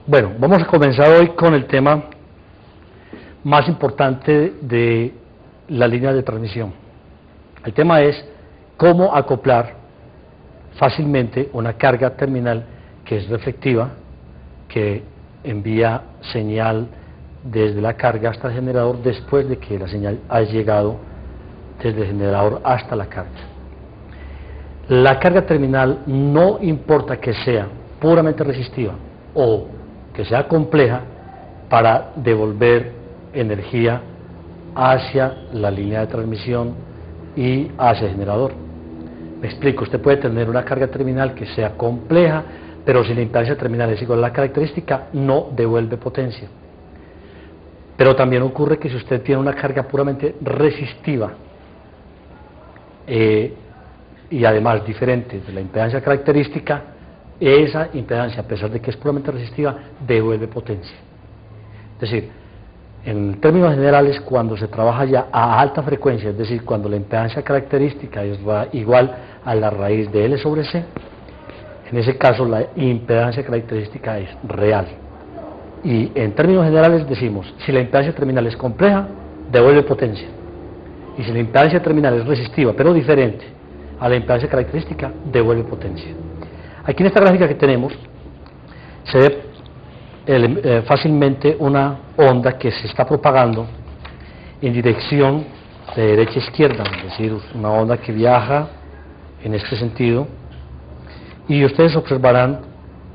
Bueno, vamos a comenzar hoy con el tema más importante de la línea de transmisión. El tema es cómo acoplar fácilmente una carga terminal que es reflectiva, que envía señal desde la carga hasta el generador después de que la señal ha llegado desde el generador hasta la carga. La carga terminal, no importa que sea puramente resistiva o que sea compleja, para devolver energía hacia la línea de transmisión y hacia el generador. Me explico, usted puede tener una carga terminal que sea compleja, pero si la impedancia terminal es igual a la característica, no devuelve potencia. Pero también ocurre que si usted tiene una carga puramente resistiva y además diferente de la impedancia característica, esa impedancia, a pesar de que es puramente resistiva, devuelve potencia. Es decir, en términos generales, cuando se trabaja ya a alta frecuencia, es decir, cuando la impedancia característica es igual a la raíz de L sobre C, en ese caso la impedancia característica es real. Y en términos generales decimos, si la impedancia terminal es compleja, devuelve potencia. Y si la impedancia terminal es resistiva, pero diferente a la impedancia característica, devuelve potencia. Aquí en esta gráfica que tenemos, se ve fácilmente una onda que se está propagando en dirección de derecha a izquierda, es decir, una onda que viaja en este sentido, y ustedes observarán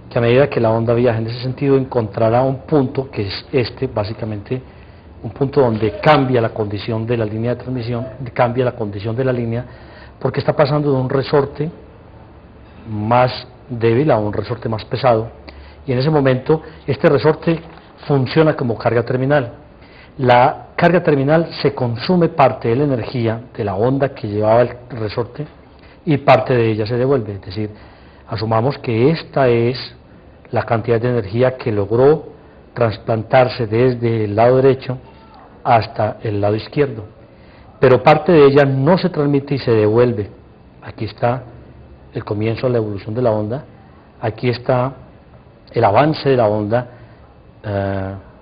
que a medida que la onda viaja en ese sentido encontrará un punto que es básicamente un punto donde cambia la condición de la línea de transmisión, cambia la condición de la línea, porque está pasando de un resorte más débil a un resorte más pesado, y en ese momento este resorte funciona como carga terminal. La carga terminal se consume parte de la energía de la onda que llevaba el resorte y parte de ella se devuelve, es decir, asumamos que esta es la cantidad de energía que logró trasplantarse desde el lado derecho hasta el lado izquierdo, pero parte de ella no se transmite y se devuelve. Aquí está el comienzo de la evolución de la onda, aquí está el avance de la onda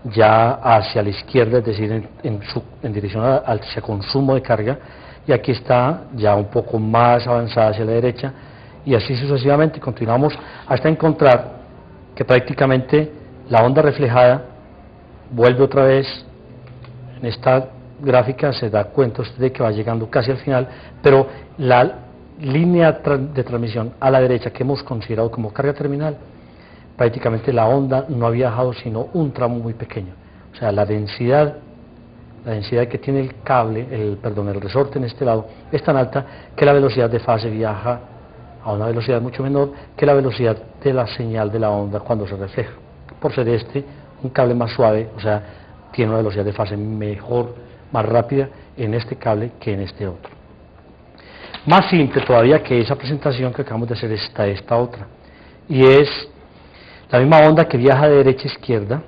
ya hacia la izquierda, es decir, en dirección hacia consumo de carga, y aquí está ya un poco más avanzada hacia la derecha, y así sucesivamente continuamos hasta encontrar que prácticamente la onda reflejada vuelve otra vez. En esta gráfica se da cuenta usted de que va llegando casi al final, pero la línea de transmisión a la derecha que hemos considerado como carga terminal, prácticamente la onda no ha viajado sino un tramo muy pequeño. O sea, la densidad que tiene el cable, el resorte en este lado, es tan alta que la velocidad de fase viaja a una velocidad mucho menor que la velocidad de la señal de la onda cuando se refleja. Por ser un cable más suave, o sea, tiene una velocidad de fase mejor, más rápida en este cable que en este otro. Más simple todavía que esa presentación que acabamos de hacer está esta otra, y es la misma onda que viaja de derecha a izquierda.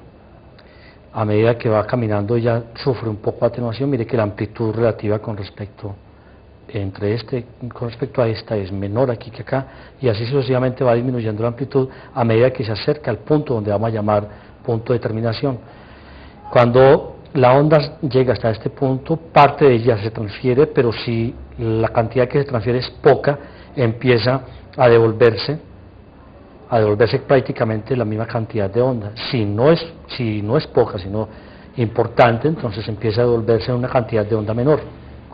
A medida que va caminando ella sufre un poco de atenuación. Mire que la amplitud relativa con respecto a esta es menor aquí que acá, y así sucesivamente va disminuyendo la amplitud a medida que se acerca al punto donde vamos a llamar punto de terminación. Cuando la onda llega hasta este punto, parte de ella se transfiere, pero si la cantidad que se transfiere es poca, empieza a devolverse prácticamente la misma cantidad de onda. Si no es poca, sino importante, entonces empieza a devolverse una cantidad de onda menor,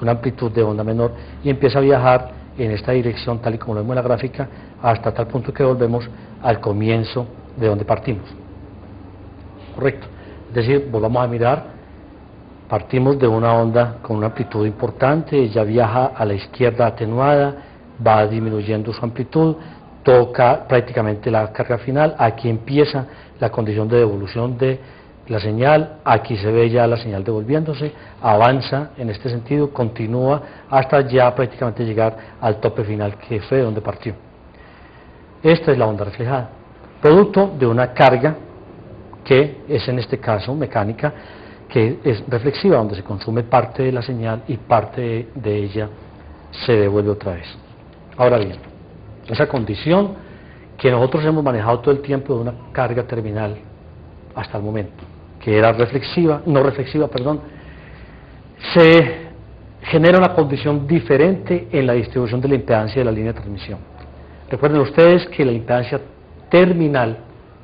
una amplitud de onda menor, y empieza a viajar en esta dirección, tal y como lo vemos en la gráfica, hasta tal punto que volvemos al comienzo de donde partimos. Correcto. Es decir, volvamos a mirar, partimos de una onda con una amplitud importante, ella viaja a la izquierda atenuada, va disminuyendo su amplitud, toca prácticamente la carga final, aquí empieza la condición de devolución de la señal, aquí se ve ya la señal devolviéndose, avanza en este sentido, continúa hasta ya prácticamente llegar al tope final que fue donde partió. Esta es la onda reflejada, producto de una carga que es en este caso mecánica, que es reflexiva, donde se consume parte de la señal y parte de ella se devuelve otra vez. Ahora bien, esa condición que nosotros hemos manejado todo el tiempo de una carga terminal hasta el momento, que era no reflexiva, se genera una condición diferente en la distribución de la impedancia de la línea de transmisión. Recuerden ustedes que la impedancia terminal,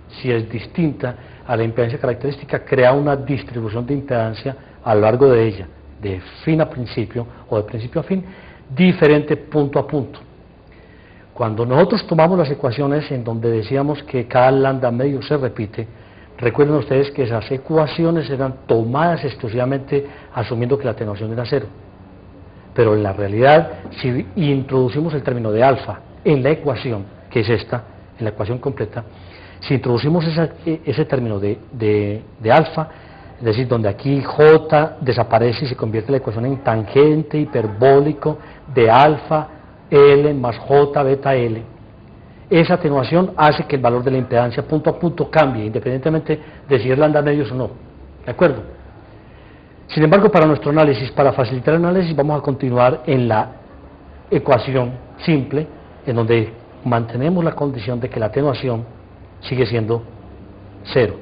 si es distinta a la impedancia característica, crea una distribución de impedancia a lo largo de ella, de fin a principio o de principio a fin, diferente punto a punto. Cuando nosotros tomamos las ecuaciones en donde decíamos que cada lambda medio se repite, recuerden ustedes que esas ecuaciones eran tomadas exclusivamente asumiendo que la atenuación era cero. Pero en la realidad, si introducimos el término de alfa en la ecuación, que es esta, en la ecuación completa, si introducimos ese término de alfa, es decir, donde aquí j desaparece y se convierte la ecuación en tangente hiperbólico de alfa L más J beta L. Esa atenuación hace que el valor de la impedancia punto a punto cambie, independientemente de si es lambda medios o no. ¿De acuerdo? Sin embargo, para nuestro análisis, para facilitar el análisis, vamos a continuar en la ecuación simple, en donde mantenemos la condición de que la atenuación sigue siendo cero.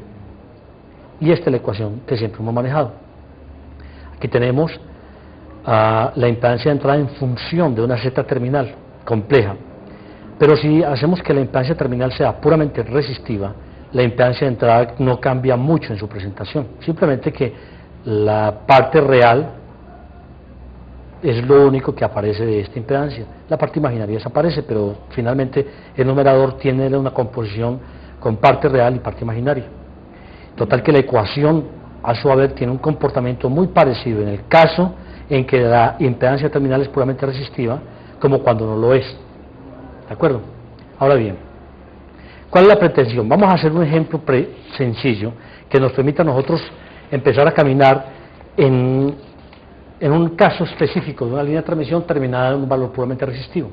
Y esta es la ecuación que siempre hemos manejado. Aquí tenemos la impedancia de entrada en función de una z terminal compleja, pero si hacemos que la impedancia terminal sea puramente resistiva, la impedancia de entrada no cambia mucho en su presentación, simplemente que la parte real es lo único que aparece de esta impedancia, la parte imaginaria desaparece, pero finalmente el numerador tiene una composición con parte real y parte imaginaria. Total que la ecuación a su haber tiene un comportamiento muy parecido en el caso en que la impedancia terminal es puramente resistiva, como cuando no lo es. ¿De acuerdo? Ahora bien, ¿cuál es la pretensión? Vamos a hacer un ejemplo sencillo que nos permita a nosotros empezar a caminar en un caso específico de una línea de transmisión terminada en un valor puramente resistivo.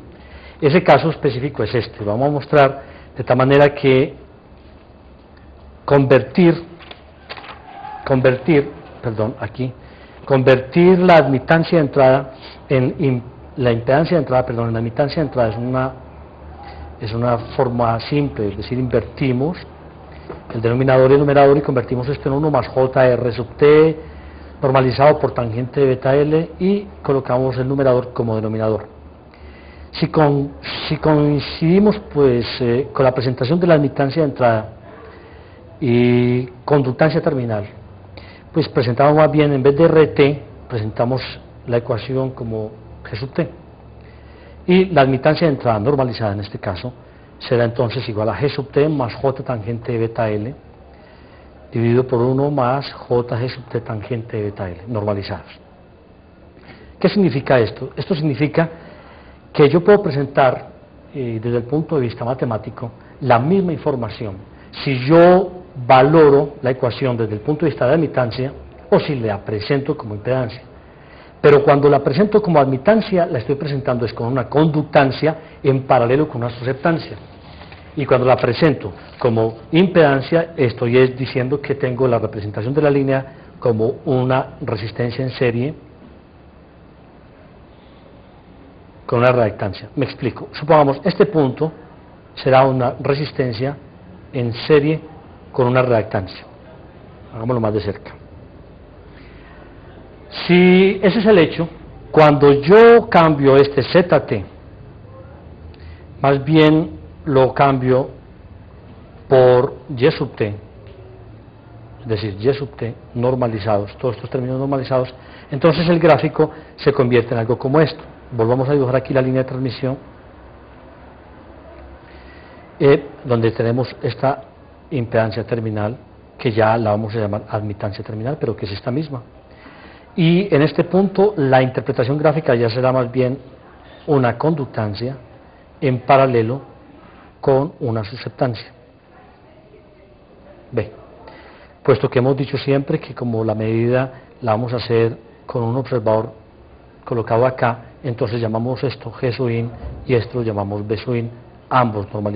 Ese caso específico es este. Vamos a mostrar de tal manera que convertir la admitancia de entrada en la impedancia de entrada, en la admitancia de entrada es una forma simple, es decir, invertimos el denominador y el numerador y convertimos esto en 1 más JR sub T normalizado por tangente de beta L y colocamos el numerador como denominador. Si coincidimos pues con la presentación de la admitancia de entrada y conductancia terminal, pues presentamos más bien, en vez de RT, presentamos la ecuación como G sub T. Y la admitancia de entrada normalizada en este caso será entonces igual a G sub T más J tangente de beta L dividido por 1 más JG sub T tangente de beta L, normalizados. ¿Qué significa esto? Esto significa que yo puedo presentar desde el punto de vista matemático la misma información si yo valoro la ecuación desde el punto de vista de admitancia o si la presento como impedancia. Pero cuando la presento como admitancia, la estoy presentando es con una conductancia en paralelo con una susceptancia. Y cuando la presento como impedancia, estoy diciendo que tengo la representación de la línea como una resistencia en serie con una reactancia. Me explico. Supongamos, este punto será una resistencia en serie con una reactancia. Hagámoslo más de cerca. Si ese es el hecho, cuando yo cambio este ZT, más bien lo cambio por Y sub T, es decir, Y sub T normalizados, todos estos términos normalizados, entonces el gráfico se convierte en algo como esto. Volvamos a dibujar aquí la línea de transmisión, donde tenemos esta impedancia terminal, que ya la vamos a llamar admitancia terminal, pero que es esta misma. Y en este punto la interpretación gráfica ya será más bien una conductancia en paralelo con una susceptancia. B. Puesto que hemos dicho siempre que como la medida la vamos a hacer con un observador colocado acá, entonces llamamos esto G sub in y esto lo llamamos B sub in, ambos normalizados.